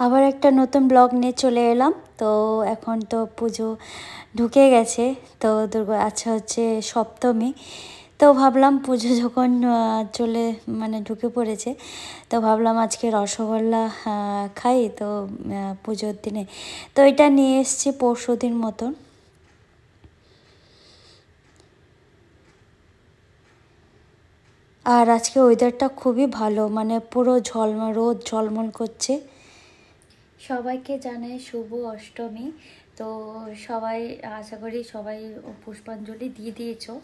আবার একটা নতুন ব্লগ নিয়ে চলে এলাম। তো এখন তো পুজো ঢুকে গেছে, তো আচ্ছা হচ্ছে সপ্তমী। তো ভাবলাম পুজো যখন চলে ঢুকে পড়েছে, তো ভাবলাম আজকে রসগোল্লা খাই, তো পুজোর দিনে তো এটা নিয়ে এসেছি পরশুদিন মতন। আর আজকে ওয়েদারটা খুবই ভালো, পুরো রোদ ঝলমল করছে। সবাইকে জানাই শুভ অষ্টমী। তো সবাই আশা করি সবাই পুষ্পাঞ্জলি দিয়ে দিয়েছো।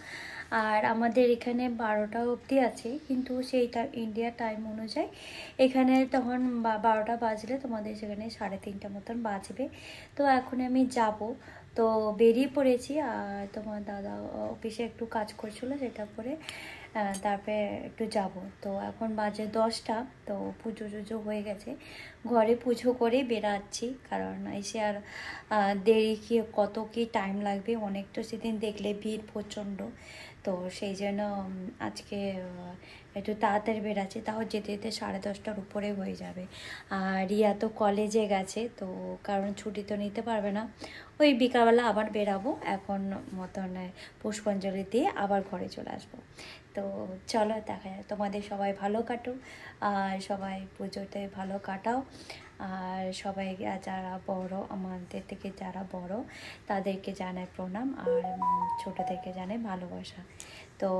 আর আমাদের এখানে 12টা অবধি আছে, কিন্তু সেইটা ইন্ডিয়া টাইম অনুযায়ী এখানে তখন 12টা বাজলে তোমাদের সেখানে 3:30 মতন বাজবে। তো এখন আমি যাব, তো বেরিয়ে পড়েছি। আর তোমার দাদা অফিসে একটু কাজ করছিল, সেটা করে তারপরে একটু যাব। তো এখন বাজে 10টা, তো পুজো টুজো হয়ে গেছে, ঘরে পুজো করে বেরাচ্ছি। কারণ এসে আর দেরি কত কি টাইম লাগবে, অনেক তো সেদিন দেখলে ভিড় প্রচণ্ড। তো সেই জন্য আজকে একটু তাড়াতাড়ি বেরাচ্ছি, তাও যেতে যেতে 10:30টার উপরে হয়ে যাবে। আর রিয়া তো কলেজে গেছে, তো কারণ ছুটি তো নিতে পারবে না, ওই বিকালবেলা আবার বেরাবো। এখন মতন পুষ্পাঞ্জলি দিয়ে আবার ঘরে চলে আসবো। তো চলো দেখা যায়, তোমাদের সবাই ভালো কাটুক, আর সবাই পুজোতে ভালো কাটাও। আর সবাই যারা বড়, আমাদের থেকে যারা বড়, তাদেরকে জানাই প্রণাম, আর ছোটোদেরকে জানাই ভালোবাসা। তো